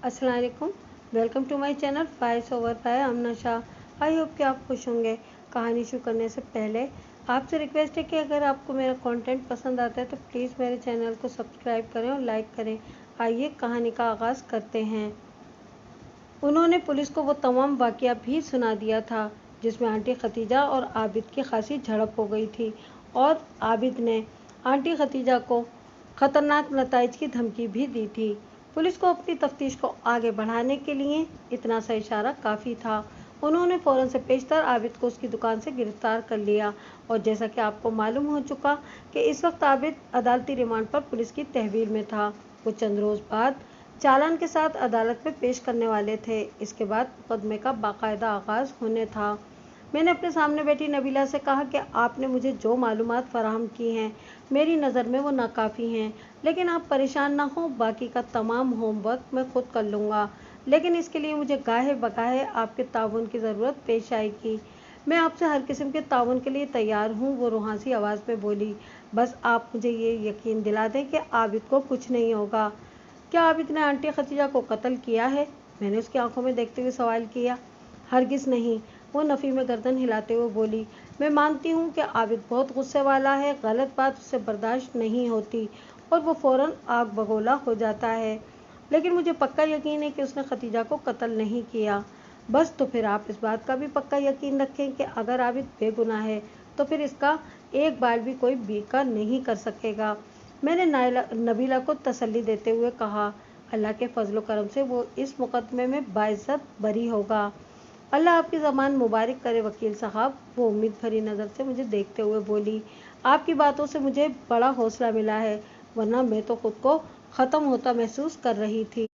अस्सलाम वालेकुम। Welcome to my channel files over by Amna Shah. I hope कि आप खुश होंगे। कहानी शुरू करने से पहले आपसे रिक्वेस्ट है कि अगर आपको मेरा कंटेंट पसंद आता है तो प्लीज़ मेरे चैनल को सब्सक्राइब करें और लाइक करें। आइए कहानी का आगाज़ करते हैं। उन्होंने पुलिस को वो तमाम वाक़या भी सुना दिया था जिसमें आंटी खतीजा और आबिद की खासी झड़प हो गई थी, और आबिद ने आंटी खतीजा को ख़तरनाक नताइज की धमकी भी दी थी। पुलिस को अपनी तफ्तीश को आगे बढ़ाने के लिए इतना सा इशारा काफ़ी था। उन्होंने फ़ौरन से पेशतर आबिद को उसकी दुकान से गिरफ्तार कर लिया, और जैसा कि आपको मालूम हो चुका कि इस वक्त आबिद अदालती रिमांड पर पुलिस की तहवील में था। वो चंद रोज़ बाद चालान के साथ अदालत में पेश करने वाले थे। इसके बाद मुकदमे का बाकायदा आगाज़ होने था। मैंने अपने सामने बैठी नबीला से कहा कि आपने मुझे जो मालूमात फराहम की हैं मेरी नज़र में वो नाकाफ़ी हैं, लेकिन आप परेशान ना हो, बाकी का तमाम होमवर्क मैं खुद कर लूँगा, लेकिन इसके लिए मुझे गाहे बगाहे आपके ताउन की ज़रूरत पेश आएगी। मैं आपसे हर किस्म के ताउन के लिए तैयार हूँ, वो रुहासी आवाज़ में बोली। बस आप मुझे ये यकीन दिला दें कि आबिद को कुछ नहीं होगा। क्या आबिद ने आंटी खतीजा को कत्ल किया है? मैंने उसकी आंखों में देखते हुए सवाल किया। हरगिज़ नहीं, वो नफ़ी में गर्दन हिलाते हुए बोली। मैं मानती हूँ कि आबिद बहुत गुस्से वाला है, गलत बात उससे बर्दाश्त नहीं होती और वो फ़ौरन आग बगोला हो जाता है, लेकिन मुझे पक्का यकीन है कि उसने खतीजा को कत्ल नहीं किया। बस तो फिर आप इस बात का भी पक्का यकीन रखें कि अगर आबिद बेगुनाह है तो फिर इसका एक बाल भी कोई बीका नहीं कर सकेगा। मैंने नबीला को तसल्ली देते हुए कहा, अल्लाह के फजल करम से वो इस मुकदमे में बाइज्जत बरी होगा। अल्लाह आपकी ज़बान मुबारक करे वकील साहब। वो उम्मीद भरी नज़र से मुझे देखते हुए बोली। आपकी बातों से मुझे बड़ा हौसला मिला है, वरना मैं तो खुद को ख़त्म होता महसूस कर रही थी।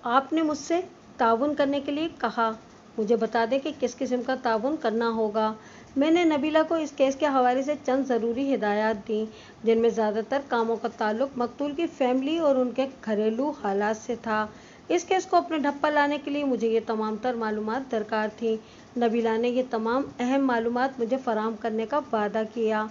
आपने मुझसे ताउन करने के लिए कहा, मुझे बता दें कि किस किस्म का ताउन करना होगा। मैंने नबीला को इस केस के हवाले से चंद ज़रूरी हिदायत दी, जिनमें ज़्यादातर कामों का ताल्लुक मकतूल की फैमिली और उनके घरेलू हालात से था। इस केस को अपने ढप्पा लाने के लिए मुझे ये तमाम तर मालूमात दरकार थी। नबीला ने ये तमाम अहम मालूमात मुझे फ़राहम करने का वादा किया।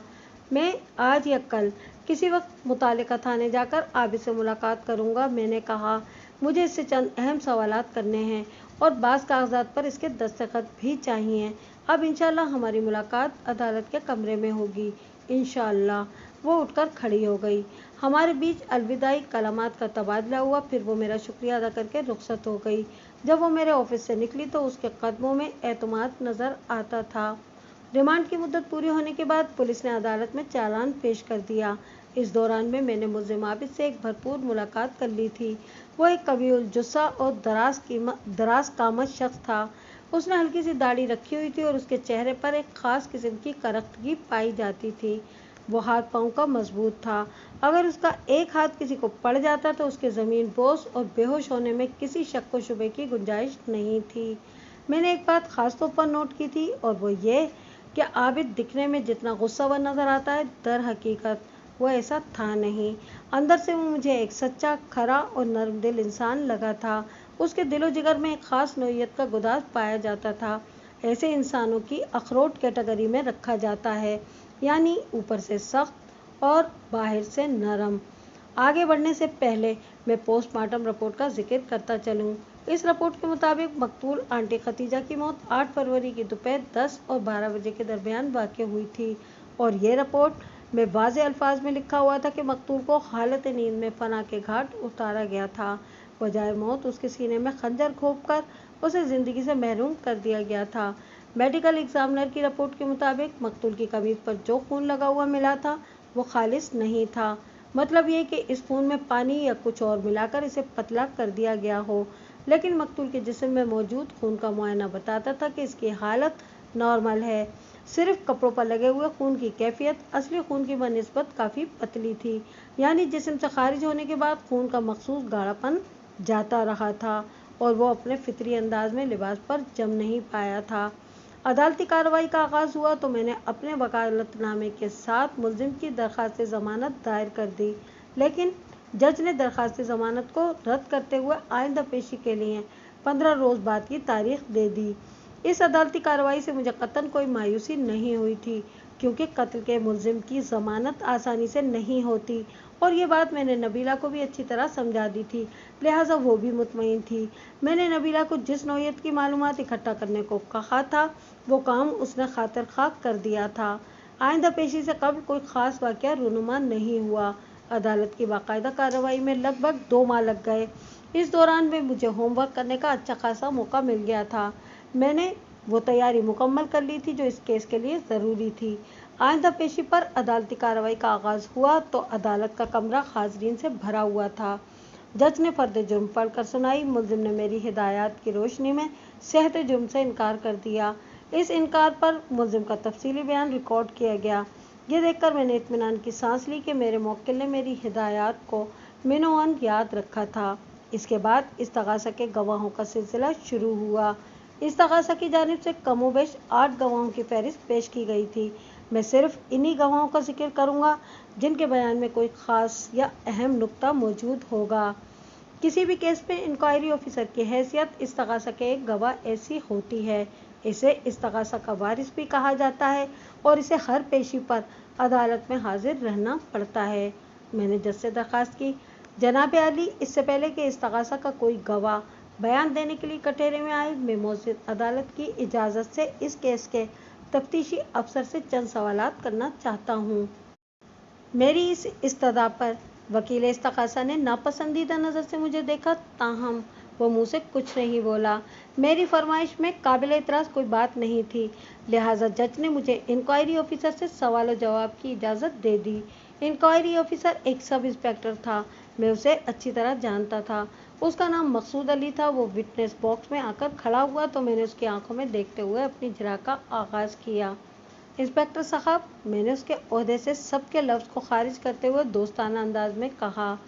मैं आज या कल किसी वक्त मुतालिका थाने जाकर आबिद से मुलाकात करूँगा। मैंने कहा, मुझे इससे चंद अहम सवालात करने हैं और बाज़ कागजात पर इसके दस्तखत भी चाहिए। अब इंशाअल्लाह हमारी मुलाकात अदालत के कमरे में होगी। इंशाअल्लाह। वो उठकर खड़ी हो गई। हमारे बीच अलविदाई कलामात का तबादला हुआ, फिर वो मेरा शुक्रिया अदा करके रुखसत हो गई। जब वो मेरे ऑफिस से निकली तो उसके कदमों में एतमाद नज़र आता था। रिमांड की मुद्दत पूरी होने के बाद पुलिस ने अदालत में चालान पेश कर दिया। इस दौरान में मैंने मुल्ज़िम आबिद से एक भरपूर मुलाकात कर ली थी। वो एक कबील जुस्सा और दराज कामत शख्स था। उसने हल्की सी दाढ़ी रखी हुई थी और उसके चेहरे पर एक ख़ास किस्म की करख्तगी पाई जाती थी। वो हाथ पाँव का मजबूत था। अगर उसका एक हाथ किसी को पड़ जाता तो उसके ज़मीन बोस और बेहोश होने में किसी शक व शुबे की गुंजाइश नहीं थी। मैंने एक बात ख़ास तौर पर नोट की थी, और वो ये कि आबिद दिखने में जितना गुस्सा हुआ नज़र आता है, दर हकीकत वो ऐसा था नहीं। अंदर से वो मुझे एक सच्चा, खरा और नरम दिल इंसान लगा था। उसके दिलो जिगर में एक ख़ास नौइयत का गुदाज पाया जाता था। ऐसे इंसानों की अखरोट कैटेगरी में रखा जाता है, यानी ऊपर से सख्त और बाहर से नरम। आगे बढ़ने से पहले मैं पोस्टमार्टम रिपोर्ट का जिक्र करता चलूँ। इस रिपोर्ट के मुताबिक मकतूल आंटी खतीजा की मौत 8 फरवरी की दोपहर 10 और 12 बजे के दरमियान वाक़ हुई थी, और ये रिपोर्ट में वाज़े अल्फाज में लिखा हुआ था कि मकतूल को हालत नींद में फना के घाट उतारा गया था। बजाय मौत उसके सीने में खंजर घोंपकर उसे ज़िंदगी से महरूम कर दिया गया था। मेडिकल एग्जामिनर की रिपोर्ट के मुताबिक मकतूल की कमीज़ पर जो खून लगा हुआ मिला था वो खालिस नहीं था। मतलब ये कि इस खून में पानी या कुछ और मिलाकर इसे पतला कर दिया गया हो, लेकिन मकतूल के जिस्म में मौजूद खून का मुआयना बताता था कि इसकी हालत नॉर्मल है। सिर्फ कपड़ों पर लगे हुए खून की कैफियत असली खून की बनिस्बत काफ़ी पतली थी, यानी जिस्म से खारिज होने के बाद खून का मखसूस गाढ़ापन जाता रहा था और वो अपने फितरी अंदाज में लिबास पर जम नहीं पाया था। अदालती कार्रवाई का आगाज़ हुआ तो मैंने अपने वकालतनामे के साथ मुल्ज़िम की दरख्वास्त ज़मानत दायर कर दी, लेकिन जज ने दरख्वास्त ज़मानत को रद्द करते हुए आइंदा पेशी के लिए 15 रोज़ बाद की तारीख दे दी। इस अदालती कार्रवाई से मुझे कतन कोई मायूसी नहीं हुई थी। क्योंकि कत्ल के मुलजिम की जमानत आसानी से नहीं होती और ये बात मैंने नबीला को भी अच्छी तरह समझा दी थी, लिहाजा वो भी मुतमईन थी। मैंने नबीला को जिस नौयत की मालूमात इकट्ठा करने को कहा था वो काम उसने खातिर खा कर दिया था। आइंदा पेशी से कबल कोई ख़ास वाक़या रूनुमा नहीं हुआ। अदालत की बाकायदा कार्रवाई में लगभग 2 माह लग गए। इस दौरान में मुझे होमवर्क करने का अच्छा खासा मौका मिल गया था। मैंने वो तैयारी मुकम्मल कर ली थी जो इस केस के लिए ज़रूरी थी। आइंदा पेशी पर अदालती कार्रवाई का आगाज़ हुआ तो अदालत का कमरा हाज़रीन से भरा हुआ था। जज ने फर्द जुर्म पढ़कर सुनाई। मुलजिम ने मेरी हिदायत की रोशनी में सेहत जुर्म से इनकार कर दिया। इस इनकार पर मुलजिम का तफसीली बयान रिकॉर्ड किया गया। ये देखकर मैंने इत्मीनान की सांस ली कि मेरे मुवक्किल ने मेरी हिदायत को मिनोअन याद रखा था। इसके बाद इस्तग़ासा के गवाहों का सिलसिला शुरू हुआ। इस्तग़ासा की जानिब से कमोबेश 8 गवाहों की फहरिस्त पेश की गई थी। मैं सिर्फ इन्हीं गवाहों का जिक्र करूँगा जिनके बयान में कोई ख़ास या अहम नुक्ता मौजूद होगा। किसी भी केस में इंक्वायरी ऑफिसर की हैसियत इस्तग़ासा के एक गवाह ऐसी होती है। इसे इस्तग़ासा का वारिस भी कहा जाता है और इसे हर पेशी पर अदालत में हाजिर रहना पड़ता है। मैंने जज से दरख्वास्त की, जनाब आली, इससे पहले कि इस्तग़ासा का कोई गवाह बयान देने के लिए कटहरे में आए, मैं मौजूद अदालत की इजाज़त से इस केस के तफ्तीशी अफसर से चंद सवालात करना चाहता हूँ। मेरी इस इस्तदा पर वकील इस्तग़ासा ने नापसंदीदा नज़र से मुझे देखा, ताहम वो मुँह से कुछ नहीं बोला। मेरी फरमाइश में काबिल एतराज़ कोई बात नहीं थी, लिहाजा जज ने मुझे इंक्वायरी ऑफिसर से सवाल जवाब की इजाज़त दे दी। इंक्वायरी ऑफिसर एक सब इंस्पेक्टर था। मैं उसे अच्छी तरह जानता था। उसका नाम मकसूद अली था। वो विटनेस बॉक्स में आकर खड़ा हुआ तो मैंने उसकी आंखों में देखते हुए अपनी इजरा का आगाज़ किया। इंस्पेक्टर साहब, मैंने उसके ओहदे से सबके लफ्ज़ को खारिज करते हुए दोस्ताना अंदाज में कहा,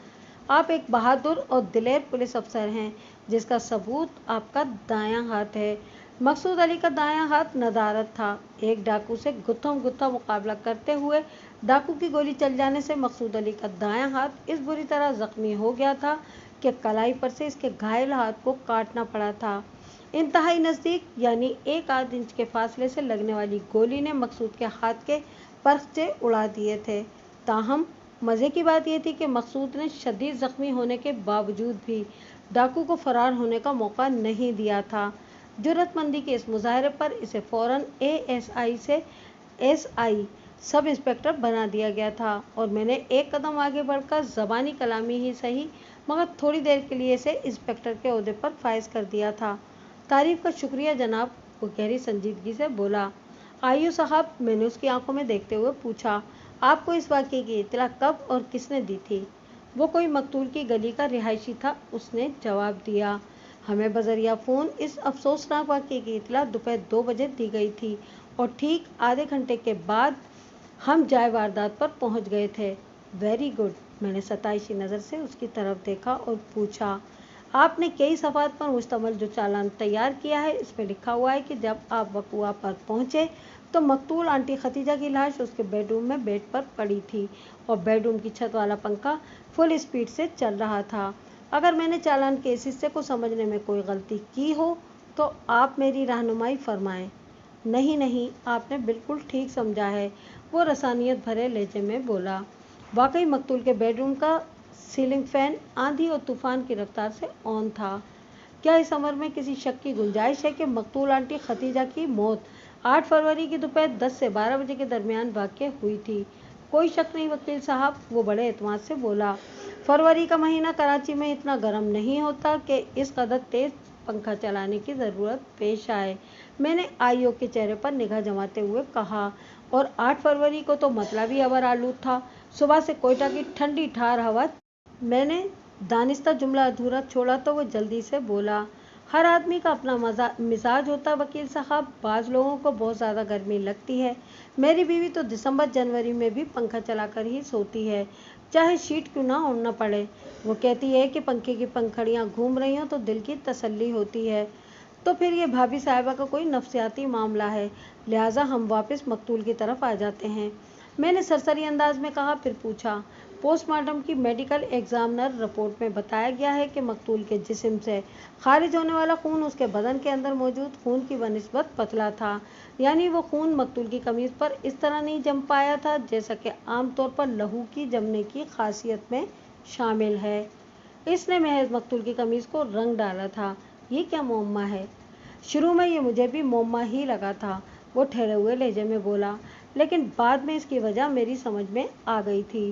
आप एक बहादुर और दिलेर पुलिस अफसर हैं जिसका सबूत आपका दायां हाथ है। मकसूद अली का दायां हाथ नदारत था। एक डाकू से गुत्थम गुत्था मुकाबला करते हुए डाकू की गोली चल जाने से मकसूद अली का दायां हाथ इस बुरी तरह जख्मी हो गया था कि कलाई पर से इसके घायल हाथ को काटना पड़ा था। इंतहाई नज़दीक यानी 1 इंच के फासले से लगने वाली गोली ने मकसूद के हाथ के परखचे उड़ा दिए थे। ताहम मज़े की बात यह थी कि मकसूद ने शदीद ज़ख्मी होने के बावजूद भी डाकू को फरार होने का मौका नहीं दिया था। जुर्रतमंदी के इस मुजाहरे पर इसे फ़ौरन ASI से SI सब इंस्पेक्टर बना दिया गया था और मैंने एक कदम आगे बढ़कर ज़बानी कलामी ही सही मगर थोड़ी देर के लिए इसे इंस्पेक्टर के ओहदे पर फाइज कर दिया था। तारीफ़ का शुक्रिया जनाब, वो गहरी संजीदगी से बोला। आयु साहब, मैंने उसकी आंखों में देखते हुए पूछा, आपको इस वाक़े की इत्तला कब और किसने दी थी? वो कोई मकतूल की गली का रिहायशी था, उसने जवाब दिया। हमें बजरिया फ़ोन इस अफसोसनाक वाक़े की इत्तला दोपहर 2 बजे दी गई थी और ठीक आधे घंटे के बाद हम जाए वारदात पर पहुंच गए थे। Very good. मैंने सताइशी नज़र से उसकी तरफ देखा और पूछा, आपने कई सफ़ात पर मुश्तमल जो चालान तैयार किया है, इसमें लिखा हुआ है कि जब आप वक़ुआ पर पहुंचे तो मकतूल आंटी खतीजा की लाश उसके बेडरूम में बेड पर पड़ी थी और बेडरूम की छत वाला पंखा फुल स्पीड से चल रहा था। अगर मैंने चालान के इस हिस्से को समझने में कोई गलती की हो तो आप मेरी रहनुमाई फरमाएं। नहीं नहीं, आपने बिल्कुल ठीक समझा है, वो रसानियत भरे लहजे में बोला। वाकई मकतूल के बेडरूम का सीलिंग फ़ैन आंधी और तूफान की रफ्तार से ऑन था। क्या इस अमर में किसी शक की गुंजाइश है कि मकतूल आंटी खतीजा की मौत 8 फरवरी की दोपहर 10 से 12 बजे के दरमियान वाक़ हुई थी? कोई शक नहीं वकील साहब, वो बड़े एतमाद से बोला। फरवरी का महीना कराची में इतना गर्म नहीं होता कि इस कदर तेज़ पंखा चलाने की ज़रूरत पेश आए। मैंने आईओ के चेहरे पर निगाह जमाते हुए कहा, और 8 फरवरी को तो मतलबी अबर आलूद था। सुबह से कोयटा की ठंडी ठार हवा। मैंने दानिस्ता जुमला अधूरा छोड़ा तो वो जल्दी से बोला, हर आदमी का अपना मिजाज होता है वकील साहब, बाज़ लोगों को बहुत ज़्यादा गर्मी लगती है। मेरी बीवी तो दिसंबर जनवरी में भी पंखा चलाकर ही सोती है, चाहे शीट क्यों ना ओढ़ना पड़े। वो कहती है कि पंखे की पंखड़ियाँ घूम रही हों तो दिल की तसल्ली होती है। तो फिर ये भाभी साहिबा का कोई नफ्सियाती मामला है, लिहाजा हम वापस मकतूल की तरफ आ जाते हैं। मैंने सरसरी अंदाज में कहा, फिर पूछा, पोस्टमार्टम की मेडिकल एग्जामिनर रिपोर्ट में बताया गया है कि मकतूल के जिस्म से खारिज होने वाला खून उसके बदन के अंदर मौजूद खून की बनिस्बत पतला था, यानी वो खून मकतूल की कमीज पर इस तरह नहीं जम पाया था जैसा कि आमतौर पर लहू की जमने की खासियत में शामिल है। इसने महज मकतूल की कमीज को रंग डाला था। ये क्या मुअम्मा है? शुरू में ये मुझे भी मुअम्मा ही लगा था, वो ठहरे हुए लहजे में बोला, लेकिन बाद में इसकी वजह मेरी समझ में आ गई थी।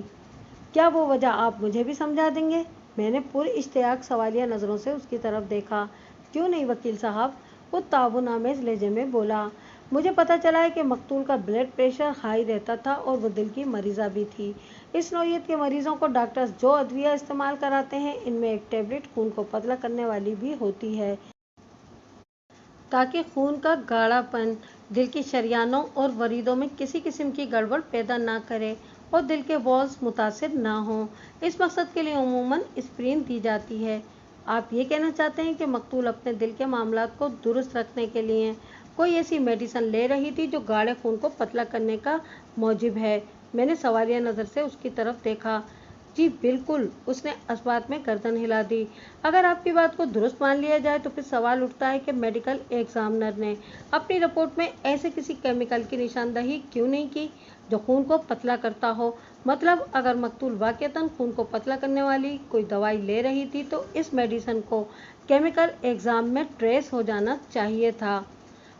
क्या वो वजह आप मुझे भी समझा देंगे? मैंने पूरी इश्तियाक सवालिया नज़रों से उसकी तरफ देखा। क्यों नहीं वकील साहब, वो ताबुनामेज लहजे में बोला। मुझे पता चला है कि मकतूल का ब्लड प्रेशर हाई रहता था और वो दिल की मरीज़ा भी थी। इस नौइयत के मरीजों को डॉक्टर्स जो अद्विया इस्तेमाल कराते हैं, इनमें एक टेबलेट खून को पतला करने वाली भी होती है, ताकि खून का गाढ़ापन दिल की शरियानों और वरीदों में किसी किस्म की गड़बड़ पैदा ना करे और दिल के वॉल्स मुतासिर ना हों। इस मकसद के लिए अमूमन एस्पिरिन दी जाती है। आप ये कहना चाहते हैं कि मकतूल अपने दिल के मामलात को दुरुस्त रखने के लिए कोई ऐसी मेडिसिन ले रही थी जो गाढ़े खून को पतला करने का मौजिब है? मैंने सवालिया नज़र से उसकी तरफ देखा। जी बिल्कुल, उसने इस बात में गर्दन हिला दी। अगर आपकी बात को दुरुस्त मान लिया जाए तो फिर सवाल उठता है कि मेडिकल एग्जामिनर ने अपनी रिपोर्ट में ऐसे किसी केमिकल की निशानदही क्यों नहीं की जो खून को पतला करता हो? मतलब अगर मकतूल वाकईतन खून को पतला करने वाली कोई दवाई ले रही थी तो इस मेडिसिन को केमिकल एग्जाम में ट्रेस हो जाना चाहिए था।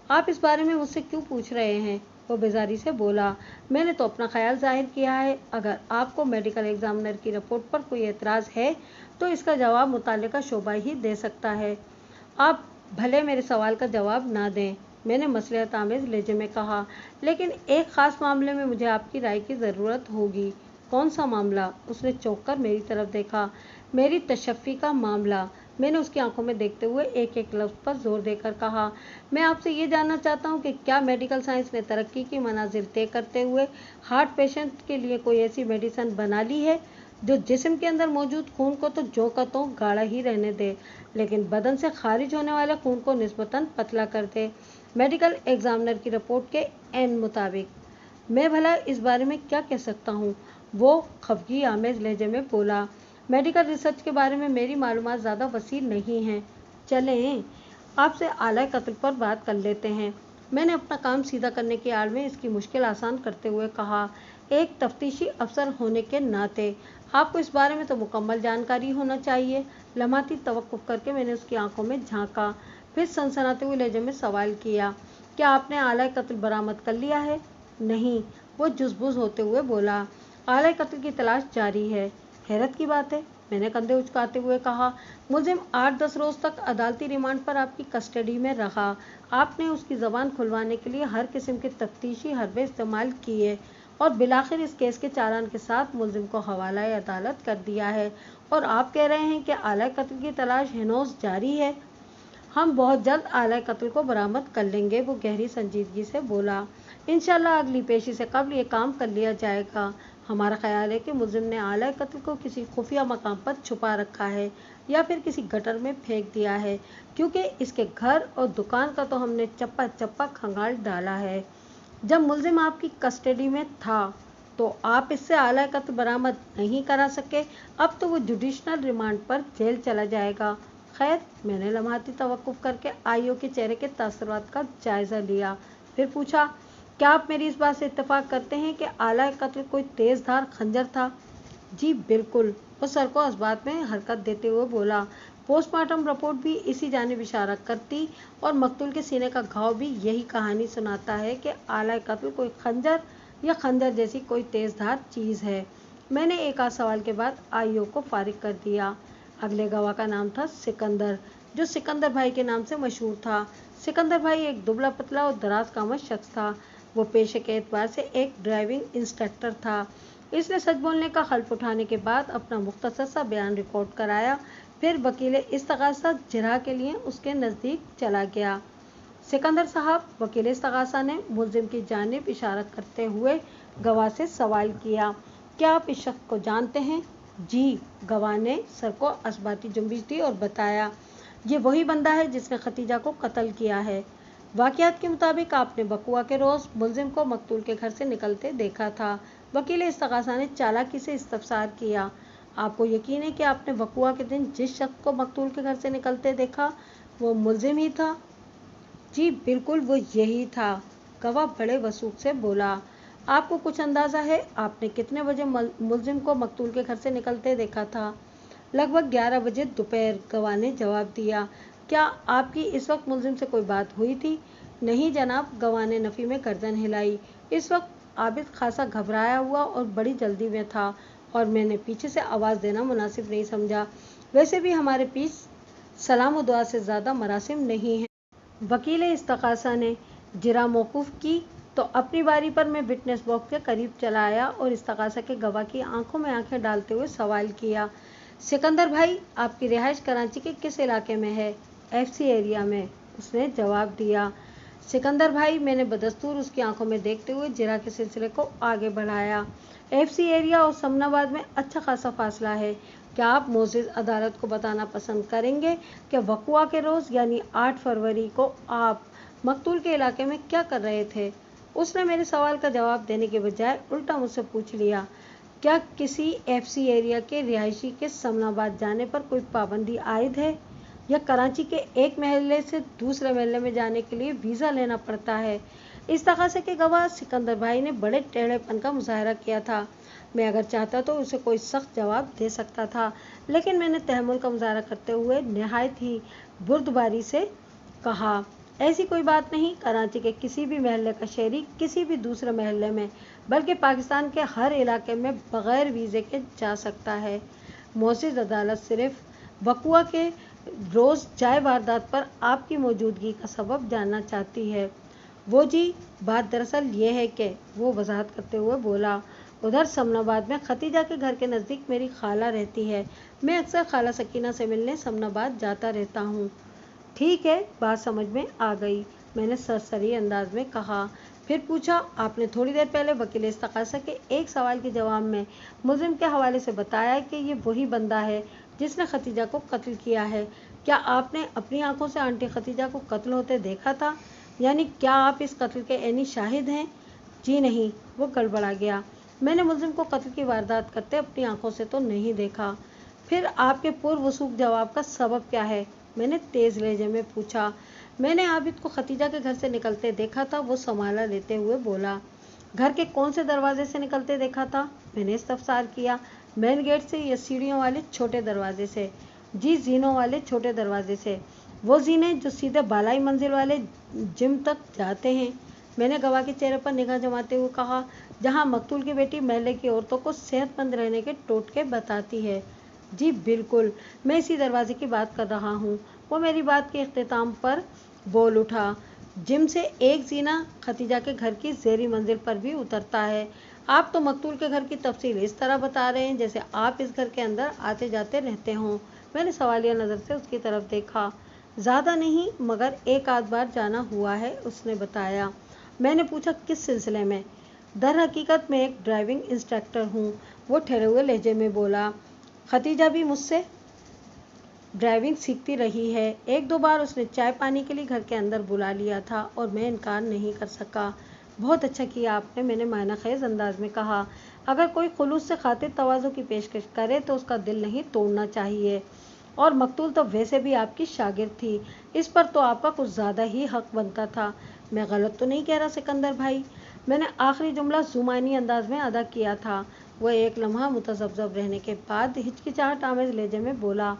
आप इस बारे में मुझसे क्यों पूछ रहे हैं? वो बेजारी से बोला। मैंने तो अपना ख्याल जाहिर किया है। अगर आपको मेडिकल एग्जामिनर की रिपोर्ट पर कोई एतराज़ है तो इसका जवाब मुताल्लिका शोबा ही दे सकता है। आप भले मेरे सवाल का जवाब ना दें, मैंने मसलहत आमेज़ लहजे में कहा, लेकिन एक ख़ास मामले में मुझे आपकी राय की ज़रूरत होगी। कौन सा मामला? उसने चौंक कर मेरी तरफ देखा। मेरी तशफ़ी का मामला, मैंने उसकी आंखों में देखते हुए एक एक लफ्ज़ पर जोर देकर कहा। मैं आपसे ये जानना चाहता हूँ कि क्या मेडिकल साइंस ने तरक्की की मनाजिल तय करते हुए हार्ट पेशेंट के लिए कोई ऐसी मेडिसिन बना ली है जो जिस्म के अंदर मौजूद खून को तो ज्यों का त्यों गाढ़ा ही रहने दे, लेकिन बदन से खारिज होने वाले खून को निस्बतन पतला कर दे, मेडिकल एग्जामिनर की रिपोर्ट के एन मुताबिक? मैं भला इस बारे में क्या कह सकता हूँ? वो खफगी आमेज लहजे में बोला। मेडिकल रिसर्च के बारे में मेरी मालूमात ज़्यादा वसी नहीं हैं। चलें, आपसे आला कत्ल पर बात कर लेते हैं। मैंने अपना काम सीधा करने की आड़ में इसकी मुश्किल आसान करते हुए कहा। एक तफ्तीशी अफसर होने के नाते आपको इस बारे में तो मुकम्मल जानकारी होना चाहिए। लम्हाती तवक्कुफ करके मैंने उसकी आंखों में झांका, फिर सनसनाते हुए लहजे में सवाल किया, क्या आपने आला कत्ल बरामद कर लिया है? नहीं, वो जुज़बुज़ होते हुए बोला। आला कत्ल की तलाश जारी है। हैरत की बात है, मैंने कंधे उचकाते हुए कहा। मुलजिम 8-10 रोज़ तक अदालती रिमांड पर आपकी कस्टडी में रहा। आपने उसकी ज़बान खुलवाने के लिए हर किस्म के तफ्तीशी हरबे इस्तेमाल किए और बिलाखिर इस केस के चालान के साथ मुलजिम को हवाला अदालत कर दिया है, और आप कह रहे हैं कि आला कत्ल की तलाश हनोज जारी है। हम बहुत जल्द आला कत्ल को बरामद कर लेंगे, वो गहरी संजीदगी से बोला। इंशाल्लाह अगली पेशी से कबल ये काम कर लिया जाएगा। हमारा ख्याल है कि मुलजिम ने आला कत्ल को किसी खुफिया मकाम पर छुपा रखा है या फिर किसी गटर में फेंक दिया है, क्योंकि इसके घर और दुकान का तो हमने चप्पा चप्पा खंगाल डाला है। जब मुलजिम आपकी कस्टडी में था तो आप इससे आला कत्ल बरामद नहीं करा सके। अब तो वो जुडिशनल रिमांड पर जेल चला जाएगा। खैर, मैंने लम्हाती तवक्कुफ करके आईओ के चेहरे के तासुरात का जायज़ा लिया, फिर पूछा, क्या आप मेरी इस बात से इत्तेफाक करते हैं कि आला कत्ल कोई तेज़ धार खंजर था? जी बिल्कुल, वो सर को इस बात में हरकत देते हुए बोला। पोस्टमार्टम रिपोर्ट भी इसी जानिब इशारा करती और मकतूल के सीने का घाव भी यही कहानी सुनाता है कि आला कत्ल कोई खंजर या खंजर जैसी कोई तेज़ धार चीज़ है। मैंने एक आध सवाल के बाद आईओ को फारिग कर दिया। अगले गवाह का नाम था सिकंदर, जो सिकंदर भाई के नाम से मशहूर था। सिकंदर भाई एक दुबला पतला और दराज कामत शख्स था। वो पेशे के एतबार से एक ड्राइविंग इंस्ट्रक्टर था। इसने सच बोलने का हल्फ उठाने के बाद अपना मुख्तसर सा बयान रिकॉर्ड कराया, फिर वकील इस्तगासा जिरह के लिए उसके नज़दीक चला गया। सिकंदर साहब, वकील इस्तगासा ने मुलजिम की जानिब इशारत करते हुए गवाह से सवाल किया, क्या आप इस शख्स को जानते हैं? जी, गवाह ने सर को असबाती जुम्बिश दी और बताया, ये वही बंदा है जिसने खतीजा को कत्ल किया है। वाक़यात के मुताबिक आपने बकुआ के रोज़ मुलजिम को मकतूल के घर से निकलते देखा था। वकील इस्तगासा ने चालाकी से इस्तफसार किया, आपको यकीन है कि आपने वक़ुआ के दिन जिस शख्स को मकतूल के घर से निकलते देखा वो मुलजिम ही था? जी बिल्कुल, वो यही था, गवाह बड़े वसूख से बोला। आपको कुछ अंदाज़ा है आपने कितने बजे मुलजिम को मकतूल के घर से निकलते देखा था? लगभग 11 बजे दोपहर, गवाह ने जवाब दिया। क्या आपकी इस वक्त मुलजिम से कोई बात हुई थी? नहीं जनाब, गवाह ने नफ़ी में गर्दन हिलाई। इस वक्त आबिद खासा घबराया हुआ और बड़ी जल्दी में था और मैंने पीछे से आवाज़ देना मुनासिब नहीं समझा। वैसे भी हमारे पीछ सलाम व दुआ से ज़्यादा मरासिम नहीं है। वकील इस्तगासा ने जिरा मौकूफ़ की तो अपनी बारी पर मैं विटनेस बॉक्स के करीब चला आया और इस्तगासा के गवाह की आंखों में आंखें डालते हुए सवाल किया, सिकंदर भाई, आपकी रिहाइश कराची के किस इलाके में है? FC एरिया में, उसने जवाब दिया। सिकंदर भाई, मैंने बदस्तूर उसकी आंखों में देखते हुए जिरा के सिलसिले को आगे बढ़ाया। FC एरिया और समनाबाद में अच्छा खासा फासला है। क्या आप मोअज़्ज़िज़ अदालत को बताना पसंद करेंगे कि वक़ुआ के रोज़ यानी 8 फरवरी को आप मकतूल के इलाके में क्या कर रहे थे? उसने मेरे सवाल का जवाब देने के बजाय उल्टा मुझसे पूछ लिया, क्या किसी FC एरिया के रिहायशी के समनाबाद जाने पर कोई पाबंदी आयद है या कराची के एक महल्ले से दूसरे महल्ले में जाने के लिए वीज़ा लेना पड़ता है? इस्तगासे के गवाह सिकंदर भाई ने बड़े टेढ़ेपन का मुजाहरा किया था। मैं अगर चाहता तो उसे कोई सख्त जवाब दे सकता था, लेकिन मैंने तहम्मुल का मुजाहरा करते हुए नहायत ही बुर्दबारी से कहा, ऐसी कोई बात नहीं, कराची के किसी भी महल्ले का शहरी किसी भी दूसरे महल्ले में बल्कि पाकिस्तान के हर इलाके में बग़ैर वीज़े के जा सकता है। मोअज़्ज़िज़ अदालत सिर्फ वक़ुआ के रोज़ जाए वारदात पर आपकी मौजूदगी का सबब जानना चाहती है। वो जी, बात दरअसल ये है कि, वो वजाहत करते हुए बोला, उधर समनाबाद में खतीजा के घर के नज़दीक मेरी खाला रहती है। मैं अक्सर खाला सकीना से मिलने समनाबाद जाता रहता हूँ। ठीक है, बात समझ में आ गई, मैंने सरसरी अंदाज में कहा। फिर पूछा, आपने थोड़ी देर पहले वकील इस्तगासा के एक सवाल के जवाब में मुलजिम के हवाले से बताया कि ये वही बंदा है जिसने खतीजा को कत्ल किया है। क्या आपने अपनी आंखों से आंटी खतीजा को कत्ल होते देखा था? यानी क्या आप इस कत्ल के ऐनी शाहिद हैं? जी नहीं, वो गड़बड़ा गया, मैंने मुलजिम को कत्ल की वारदात करते अपनी आंखों से तो नहीं देखा। फिर आपके पुरवसूख जवाब का सबब क्या है? मैंने तेज़ लहजे में पूछा। मैंने आबिद को खतीजा के घर से निकलते देखा था, वो संभाला लेते हुए बोला। घर के कौन से दरवाजे से निकलते देखा था? मैंने इस्तफसार किया। मेन गेट से या सीढ़ियों वाले छोटे दरवाजे से? जी, जीनों वाले छोटे दरवाजे से, वो जीने जो सीधे बालाई मंजिल वाले जिम तक जाते हैं, मैंने गवाह के चेहरे पर निगाह जमाते हुए कहा, जहां मकतूल की बेटी महल्ले की औरतों को सेहतमंद रहने के टोटके बताती है। जी बिल्कुल, मैं इसी दरवाजे की बात कर रहा हूँ। वो मेरी बात के इख्तिताम पर बोल उठा, जिम से एक जीना खतीजा के घर की ज़ेरी मंजिल पर भी उतरता है। आप तो मकतूल के घर की तफसील इस तरह बता रहे हैं जैसे आप इस घर के अंदर आते जाते रहते हों। मैंने सवालिया नज़र से उसकी तरफ देखा। ज़्यादा नहीं, मगर एक आध बार जाना हुआ है, उसने बताया। मैंने पूछा, किस सिलसिले में? दर हकीकत मैं एक ड्राइविंग इंस्ट्रक्टर हूँ, वो ठहरे हुए लहजे में बोला। खतीजा भी मुझसे ड्राइविंग सीखती रही है। एक दो बार उसने चाय पानी के लिए घर के अंदर बुला लिया था और मैं इनकार नहीं कर सका। बहुत अच्छा किया आपने, मैंने मायना खेज अंदाज में कहा। अगर कोई खुलूस से खातिर तवाज़ु की पेशकश करे तो उसका दिल नहीं तोड़ना चाहिए। और मकतूल तो वैसे भी आपकी शागिर्द थी, इस पर तो आपका कुछ ज़्यादा ही हक बनता था। मैं गलत तो नहीं कह रहा सिकंदर भाई? मैंने आखिरी जुमला जुमानी अंदाज में अदा किया था। वह एक लम्हा मुतज़ब्ज़ब रहने के बाद हिचकिचाहट आमेज़ लहजे में बोला,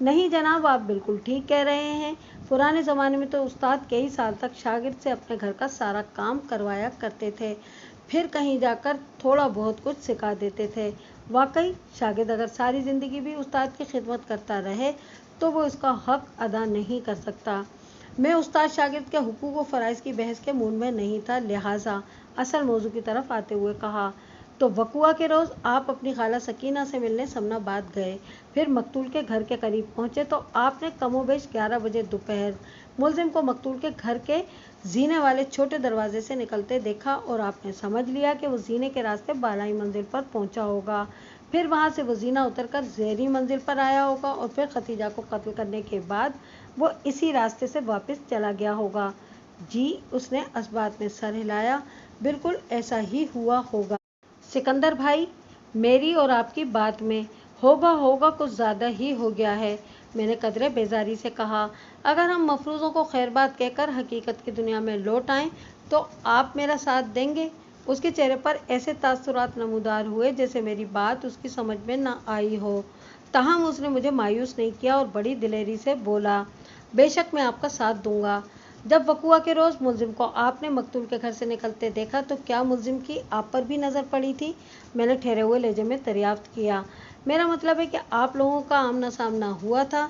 नहीं जनाब, आप बिल्कुल ठीक कह रहे हैं। पुराने ज़माने में तो उस्ताद कई साल तक शागिर्द से अपने घर का सारा काम करवाया करते थे, फिर कहीं जाकर थोड़ा बहुत कुछ सिखा देते थे। वाकई शागिर्द अगर सारी ज़िंदगी भी उस्ताद की खिदमत करता रहे तो वो इसका हक अदा नहीं कर सकता। मैं उस्ताद शागिर्द के हुकूक व फ़राइज़ की बहस के मूड में नहीं था, लिहाजा असल मौजू की तरफ आते हुए कहा, तो वक़ुआ के रोज़ आप अपनी खाला सकीना से मिलने समनाबाद गए, फिर मकतूल के घर के करीब पहुंचे तो आपने कमोबेश 11 बजे दोपहर मुलजिम को मकतूल के घर के जीने वाले छोटे दरवाजे से निकलते देखा और आपने समझ लिया कि वो जीने के रास्ते बालाई मंजिल पर पहुंचा होगा। फिर वहां से वो जीना उतरकर ज़ेरी मंजिल पर आया होगा और फिर खतीजा को कत्ल करने के बाद वो इसी रास्ते से वापस चला गया होगा। जी, उसने इस बात में सर हिलाया, बिल्कुल ऐसा ही हुआ होगा। सिकंदर भाई, मेरी और आपकी बात में होगा कुछ ज़्यादा ही हो गया है, मैंने कदरे बेजारी से कहा। अगर हम मफरूज़ों को खैर बात कहकर हकीकत की दुनिया में लौट आएँ तो आप मेरा साथ देंगे? उसके चेहरे पर ऐसे तासुरात नमूदार हुए जैसे मेरी बात उसकी समझ में न आई हो। ताहम उसने मुझे मायूस नहीं किया और बड़ी दिलेरी से बोला, बेशक मैं आपका साथ दूंगा। जब वकुआ के रोज़ मुलजिम को आपने मकतूल के घर से निकलते देखा तो क्या मुलजिम की आप पर भी नज़र पड़ी थी? मैंने ठहरे हुए लहजे में दरियाफ्त किया। मेरा मतलब है कि आप लोगों का आमना सामना हुआ था?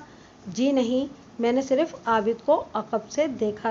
जी नहीं, मैंने सिर्फ आबिद को अकब से देखा।